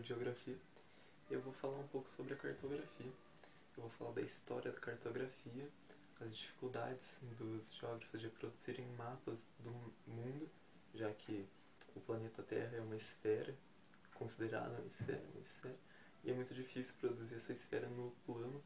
de Geografia. Eu vou falar um pouco sobre a cartografia. Eu vou falar da história da cartografia, as dificuldades dos geógrafos de produzirem mapas do mundo, já que o planeta Terra é uma esfera, considerada uma esfera, e é muito difícil produzir essa esfera no plano,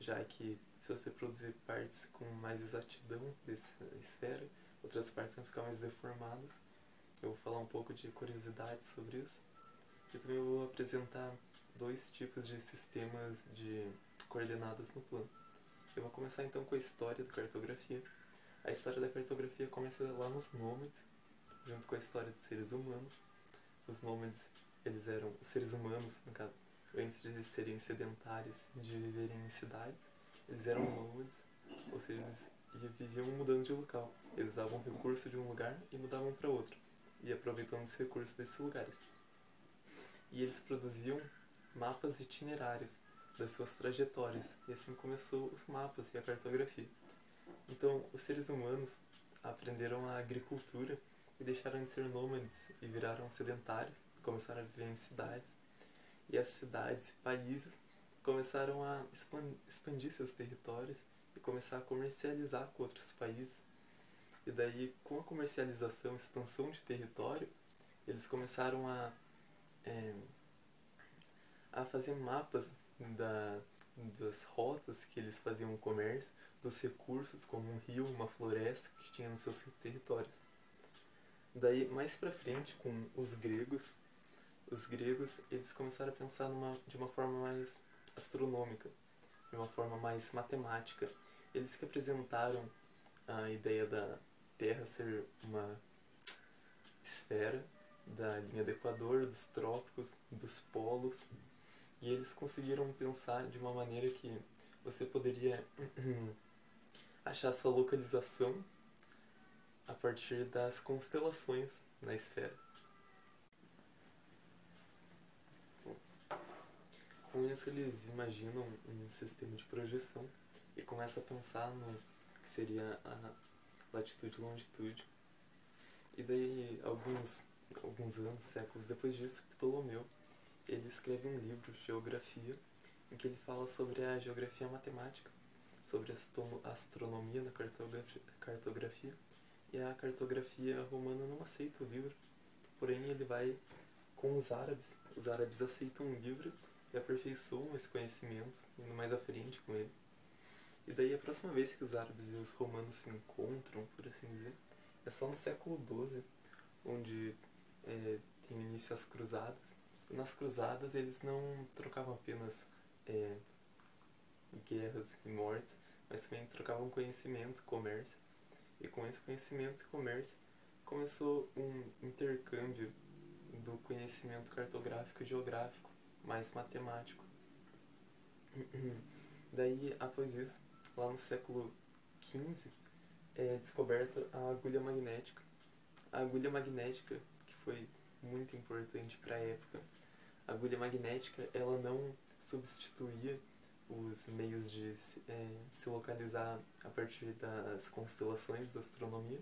já que se você produzir partes com mais exatidão dessa esfera, outras partes vão ficar mais deformadas. Eu vou falar um pouco de curiosidades sobre isso. E também vou apresentar dois tipos de sistemas de coordenadas no plano. Eu vou começar então com a história da cartografia. A história da cartografia começa lá nos nômades, junto com a história dos seres humanos. Os nômades, eles eram os seres humanos, no caso, antes de serem sedentários, de viverem em cidades, eles eram nômades, ou seja, eles viviam mudando de local. Eles usavam recurso de um lugar e mudavam para outro, e aproveitando os recursos desses lugares. E eles produziam mapas itinerários das suas trajetórias, e assim começou os mapas e a cartografia. Então, os seres humanos aprenderam a agricultura e deixaram de ser nômades e viraram sedentários, começaram a viver em cidades. E as cidades e países começaram a expandir seus territórios e começar a comercializar com outros países. E daí, com a comercialização e expansão de território, eles começaram a fazer mapas das rotas que eles faziam o comércio, dos recursos, como um rio, uma floresta que tinha nos seus territórios. Daí, mais pra frente, com os gregos eles começaram a pensar de uma forma mais astronômica, de uma forma mais matemática. Eles que apresentaram a ideia da Terra ser uma esfera, da linha do Equador, dos trópicos, dos polos, e eles conseguiram pensar de uma maneira que você poderia achar sua localização a partir das constelações na esfera. Com isso eles imaginam um sistema de projeção e começam a pensar no que seria a latitude e longitude. E daí, alguns anos, séculos depois disso, Ptolomeu, ele escreve um livro, Geografia, em que ele fala sobre a geografia matemática, sobre a astronomia na cartografia, e a cartografia romana não aceita o livro, porém ele vai com os árabes aceitam o livro e aperfeiçoam esse conhecimento, indo mais à frente com ele. E daí a próxima vez que os árabes e os romanos se encontram, por assim dizer, é só no século XII, onde tem início as cruzadas. E nas cruzadas eles não trocavam apenas guerras e mortes, mas também trocavam conhecimento, comércio. E com esse conhecimento e comércio começou um intercâmbio do conhecimento cartográfico e geográfico, mais matemático. Daí, após isso, lá no século XV, é descoberta a agulha magnética. A agulha magnética, que foi muito importante para a época, a agulha magnética ela não substituía os meios de se localizar a partir das constelações da astronomia,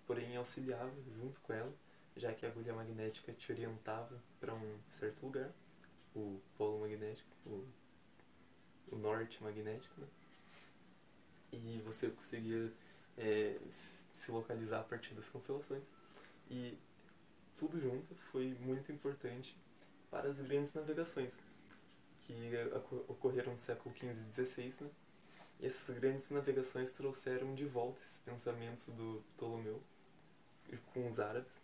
porém auxiliava junto com ela, já que a agulha magnética te orientava para um certo lugar, o polo magnético, o norte magnético, né? E você conseguia se localizar a partir das constelações. E tudo junto foi muito importante para as grandes navegações que ocorreram no século XV e XVI, né? E essas grandes navegações trouxeram de volta esses pensamentos do Ptolomeu com os árabes.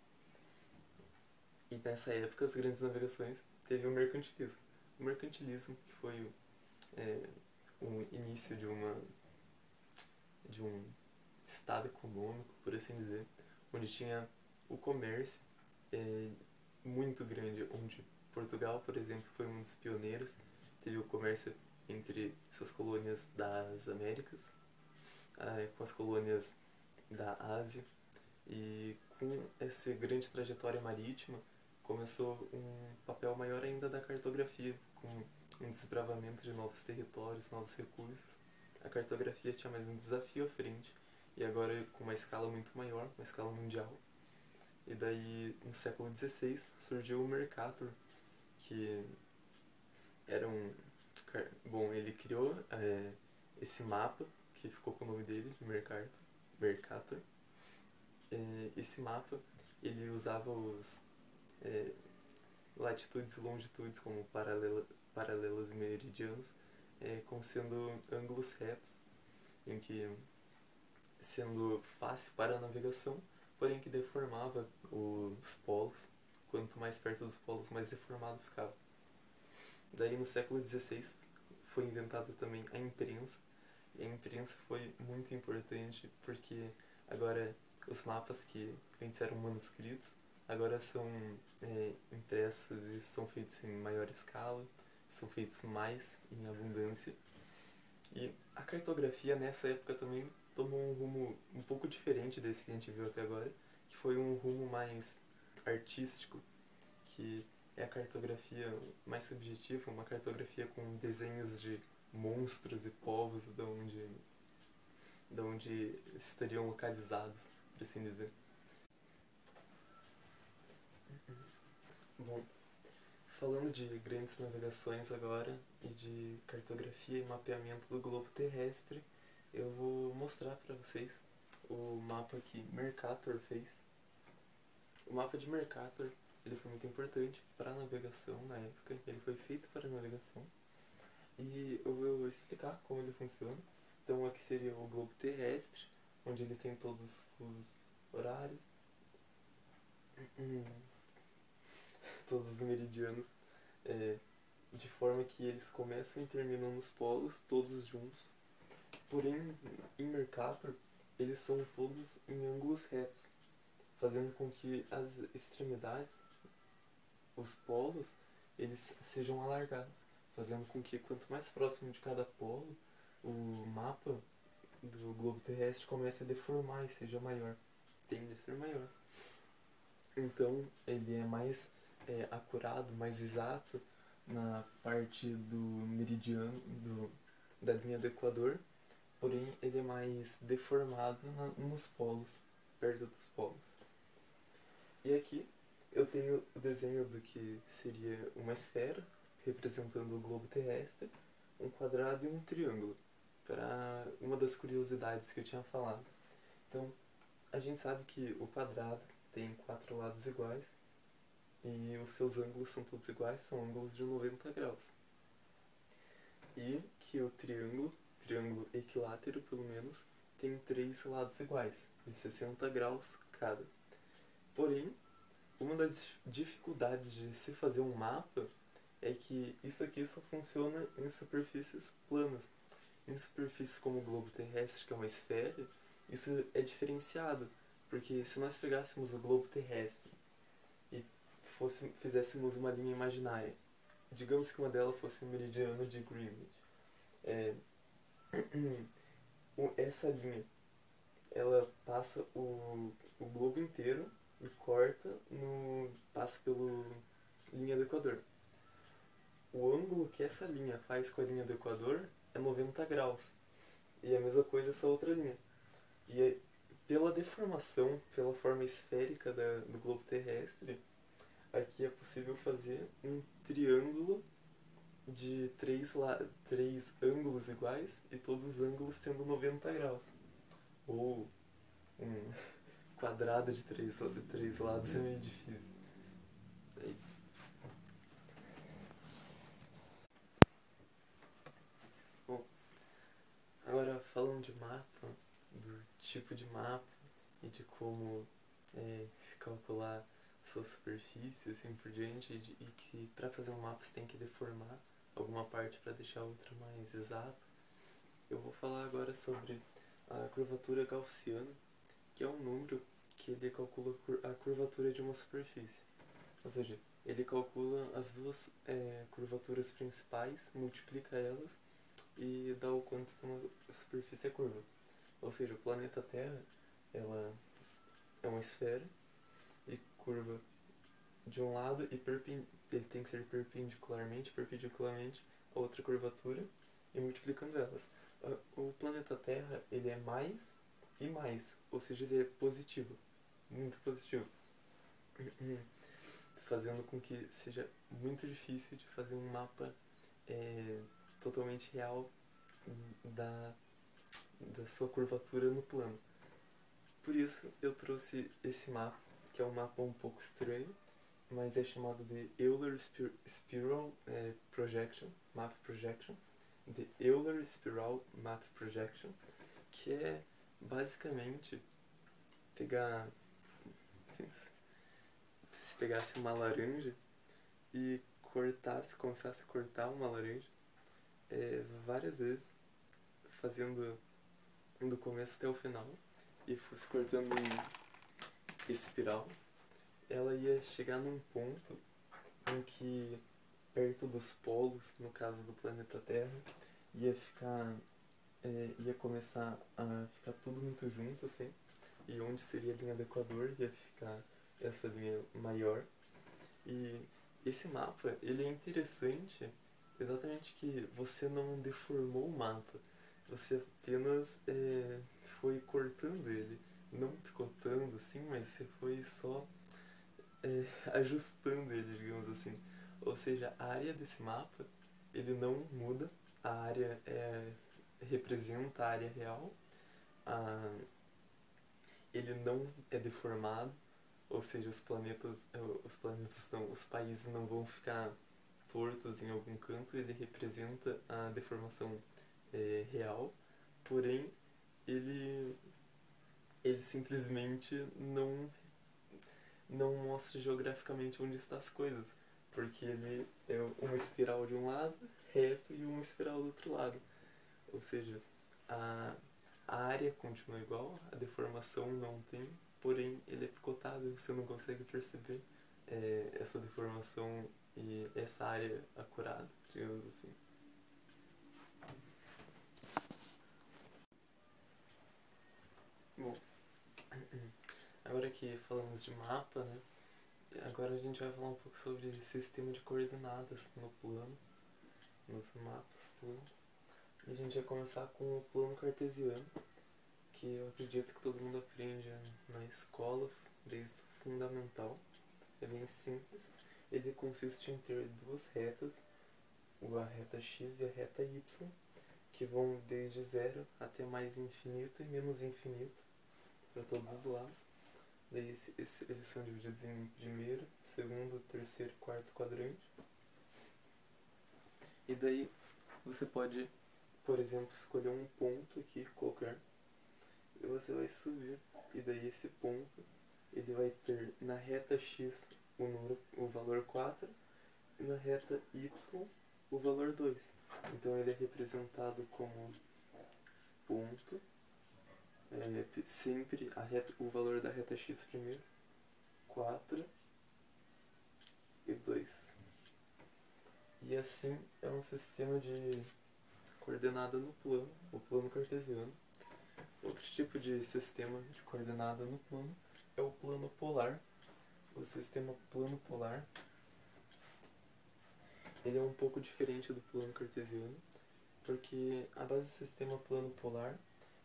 E nessa época, as grandes navegações teve o mercantilismo. O mercantilismo que foi o início de um estado econômico, por assim dizer, onde tinha o comércio muito grande, onde Portugal, por exemplo, foi um dos pioneiros, teve o comércio entre suas colônias das Américas, com as colônias da Ásia, e com essa grande trajetória marítima começou um papel maior ainda da cartografia, com um desbravamento de novos territórios, novos recursos. A cartografia tinha mais um desafio à frente, e agora com uma escala muito maior, uma escala mundial. E daí, no século XVI, surgiu o Mercator, que era um... Bom, ele criou esse mapa, que ficou com o nome dele, de Mercator. Esse mapa, ele usava os latitudes e longitudes como paralelos e meridianos, como sendo ângulos retos, em que sendo fácil para a navegação, porém que deformava os polos. Quanto mais perto dos polos, mais deformado ficava. Daí no século XVI foi inventada também a imprensa, e a imprensa foi muito importante porque agora os mapas que antes eram manuscritos agora são impressos e são feitos em maior escala, são feitos mais em abundância. E a cartografia nessa época também tomou um rumo um pouco diferente desse que a gente viu até agora, que foi um rumo mais artístico, que é a cartografia mais subjetiva, uma cartografia com desenhos de monstros e povos de onde estariam localizados, por assim dizer. Bom, falando de grandes navegações agora e de cartografia e mapeamento do globo terrestre, eu vou mostrar para vocês o mapa que Mercator fez. O mapa de Mercator, ele foi muito importante para a navegação na época, ele foi feito para a navegação. E eu vou explicar como ele funciona. Então aqui seria o globo terrestre, onde ele tem todos os fusos horários, todos os meridianos, de forma que eles começam e terminam nos polos, todos juntos. Porém, em Mercator, eles são todos em ângulos retos, fazendo com que as extremidades, os polos, eles sejam alargados, fazendo com que quanto mais próximo de cada polo, o mapa do globo terrestre comece a deformar e seja maior, tende a ser maior. Então, ele é mais acurado, mais exato na parte do meridiano, da linha do Equador, porém ele é mais deformado nos polos, perto dos polos. E aqui eu tenho o desenho do que seria uma esfera, representando o globo terrestre, um quadrado e um triângulo, para uma das curiosidades que eu tinha falado. Então, a gente sabe que o quadrado tem 4 lados iguais, e os seus ângulos são todos iguais, são ângulos de 90 graus. E que o triângulo equilátero pelo menos, tem 3 lados iguais, de 60 graus cada. Porém, uma das dificuldades de se fazer um mapa é que isso aqui só funciona em superfícies planas. Em superfícies como o globo terrestre, que é uma esfera, isso é diferenciado, porque se nós pegássemos o globo terrestre e fizéssemos uma linha imaginária, digamos que uma delas fosse o meridiano de Greenwich, essa linha, ela passa o globo inteiro e passa pela linha do Equador. O ângulo que essa linha faz com a linha do Equador é 90 graus. E a mesma coisa essa outra linha. E pela deformação, pela forma esférica do globo terrestre, aqui é possível fazer um triângulo de 3 ângulos iguais e todos os ângulos tendo 90 graus. Ou um quadrado de 3 lados é meio difícil. É isso. Bom, agora falando de mapa, do tipo de mapa e de como calcular sua superfície assim por diante, e que para fazer um mapa você tem que deformar alguma parte para deixar a outra mais exata. Eu vou falar agora sobre a curvatura gaussiana, que é um número que ele calcula a curvatura de uma superfície. Ou seja, ele calcula as duas curvaturas principais, multiplica elas e dá o quanto que uma superfície é curva. Ou seja, o planeta Terra, ela é uma esfera e curva de um lado e ele tem que ser perpendicularmente a outra curvatura e multiplicando elas. O planeta Terra, ele é mais e mais, ou seja, ele é positivo, muito positivo, fazendo com que seja muito difícil de fazer um mapa totalmente real da, da sua curvatura no plano. Por isso eu trouxe esse mapa, que é um mapa um pouco estranho, mas é chamado de Euler Spiral Projection, Map Projection, de Euler Spiral Map Projection, que é basicamente pegar, assim, se pegasse uma laranja e começasse a cortar uma laranja várias vezes, fazendo do começo até o final, e fosse cortando em espiral, ela ia chegar num ponto em que, perto dos polos, no caso do planeta Terra, ia ficar, ia começar a ficar tudo muito junto, assim, e onde seria a linha do Equador ia ficar essa linha maior. E esse mapa, ele é interessante exatamente que você não deformou o mapa, você apenas foi cortando ele, não picotando assim, mas você foi só ajustando ele, digamos assim. Ou seja, a área desse mapa, ele não muda, a área representa a área real, a, ele não é deformado, ou seja, os países não vão ficar tortos em algum canto, ele representa a deformação real, porém ele simplesmente não mostra geograficamente onde estão as coisas, porque ele é uma espiral de um lado, reto, e uma espiral do outro lado. Ou seja, a, a área continua igual, a deformação não tem, porém ele é picotado e você não consegue perceber essa deformação e essa área acurada, digamos assim. Bom, agora que falamos de mapa, né? Agora a gente vai falar um pouco sobre sistema de coordenadas no plano, nos mapas plano. E a gente vai começar com o plano cartesiano, que eu acredito que todo mundo aprende na escola, desde o fundamental. É bem simples. Ele consiste em ter duas retas, a reta x e a reta y, que vão desde zero até mais infinito e menos infinito, para todos os lados. Daí eles são divididos em primeiro, segundo, terceiro e quarto quadrante. E daí você pode, por exemplo, escolher um ponto aqui qualquer, e você vai subir, e daí esse ponto ele vai ter na reta x o valor 4 e na reta y o valor 2. Então ele é representado como ponto, sempre o valor da reta x primeiro, 4 e 2. E assim é um sistema de coordenada no plano, o plano cartesiano. Outro tipo de sistema de coordenada no plano é o plano polar. O sistema plano polar, ele é um pouco diferente do plano cartesiano, porque a base do sistema plano polar,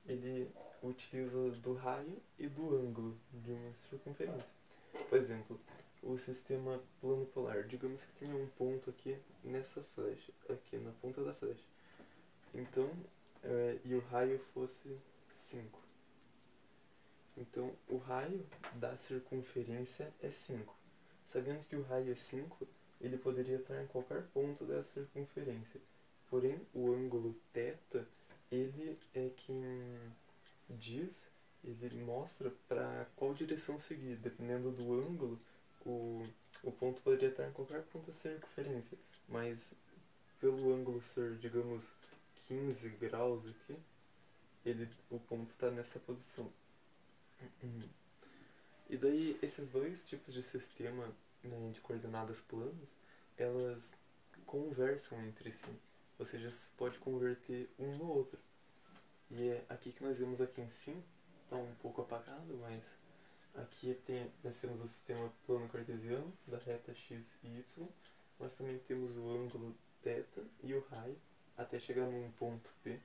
ele utiliza do raio e do ângulo de uma circunferência. Por exemplo, o sistema plano polar, digamos que tenha um ponto aqui nessa flecha, aqui na ponta da flecha. Então, e o raio fosse 5. Então, o raio da circunferência é 5. Sabendo que o raio é 5, ele poderia estar em qualquer ponto da circunferência. Porém, o ângulo θ, ele é quem diz, ele mostra para qual direção seguir. Dependendo do ângulo, o ponto poderia estar em qualquer ponto da circunferência. Mas, pelo ângulo ser, digamos, 15 graus aqui, o ponto está nessa posição. E daí esses dois tipos de sistema, né, de coordenadas planas, elas conversam entre si. Ou seja, você pode converter um no outro. E é aqui que nós vemos aqui em cima, está um pouco apagado, mas aqui nós temos o sistema plano cartesiano da reta x e y. Nós também temos o ângulo θ e o raio até chegar num ponto P.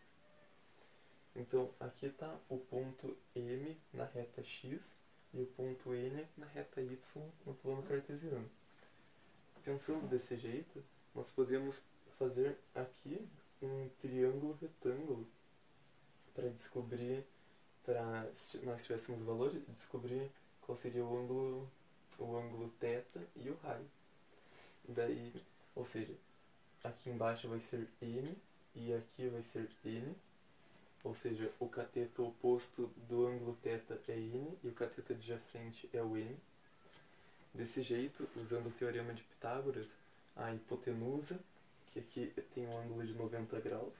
Então, aqui está o ponto M na reta x e o ponto N na reta y no plano cartesiano. Pensando desse jeito, nós podemos fazer aqui um triângulo retângulo para descobrir, se nós tivéssemos valores, descobrir qual seria o ângulo θ e o raio. Daí, ou seja, aqui embaixo vai ser n e aqui vai ser n, ou seja, o cateto oposto do ângulo θ é n e o cateto adjacente é o n. Desse jeito, usando o teorema de Pitágoras, a hipotenusa, que aqui tem um ângulo de 90 graus,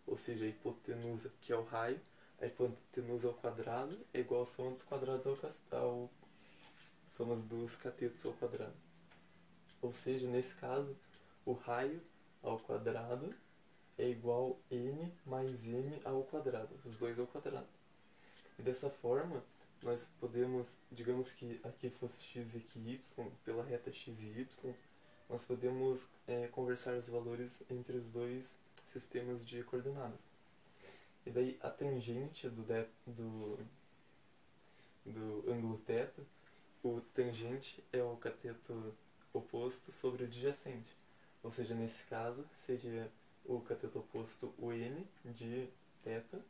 ou seja, a hipotenusa, que é o raio, a hipotenusa ao quadrado é igual à soma dos quadrados soma dos catetos ao quadrado. Ou seja, nesse caso, o raio ao quadrado é igual a n mais m ao quadrado, os dois ao quadrado. E dessa forma, nós podemos, digamos que aqui fosse x e aqui y, pela reta x e y, nós podemos conversar os valores entre os dois sistemas de coordenadas. E daí a tangente do ângulo θ, o tangente é o cateto oposto sobre o adjacente. Ou seja, nesse caso seria o cateto oposto o n de θ,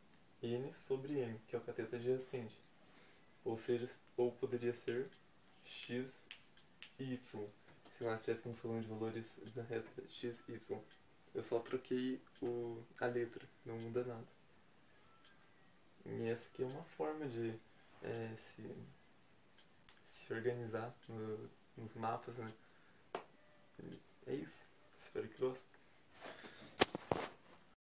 n sobre m, que é o cateto adjacente. Ou seja, ou poderia ser x e y, se nós estivéssemos falando de valores da reta x e y. Eu só troquei a letra, não muda nada. E essa aqui é uma forma de se organizar nos mapas, né? É isso. Espero que gostem.